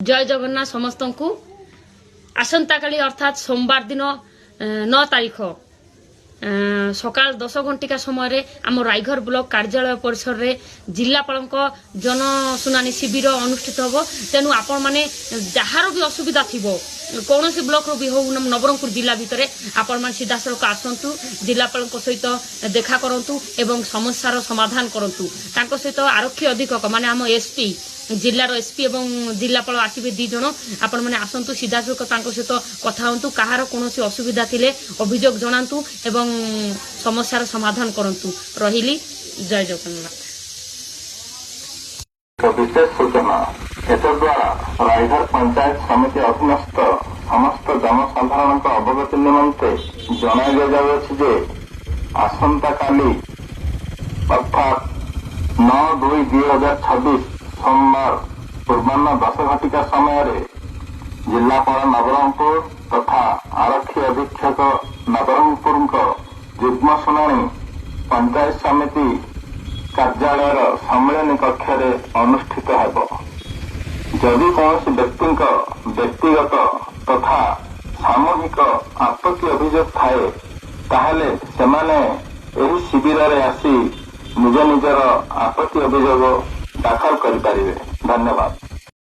जय जगन्नाथ समस्त को आसंता काली अर्थात सोमवार दिन 9 तारीख सकाल 10 घंटिका समय आम रायघर ब्लॉक कार्यालय परिसर रे जिलापाल जनशुनानी शिविर अनुष्ठित हम। तेणु आपण मैंने जार भी असुविधा थी कौन सी ब्लॉक भी हो नवरंगपुर जिला भितर आपण मैंने सीधा सड़क आसतु जिलापाल सहित देखा करूँ एवं समस्यार समाधान करूँ। सहित आरक्षी अधीक्षक माने आम एसपी जिलार एसपी एवं जिलापाल आसवे दी जन आपण मैंने आसतु सीधा सड़क सहित कथा हूँ कहार कौन असुविधा थिले अभियोग जनातु एवं समस्यार समाधान करंतु। रहिली जय जगन्नाथ। विशेष सूचना एतद्वारा रायघर पंचायत समिति अधीनस्थ समस्त जनसाधारण अवगति निमंते जन जे आसंता काली अर्थात 9/2/2026 सोमवार पूर्वाह्न 10 घटिका समय जिलापाल नवरंगपुर तथा आरक्षी अधीक्षक नवरंगपुर युग्म शुणाणी पंचायत समिति कार्यालय सम्मेलन कक्ष अनुष्ठित हेब। जदि कौन व्यक्ति व्यक्तिगत तथा सामूहिक आपत्ति अभियोग थाए ताहले सेमाने एही शिविर रे आसी निज निजर आपत्ति अभियोग दाखल करि पारिबे। धन्यवाद।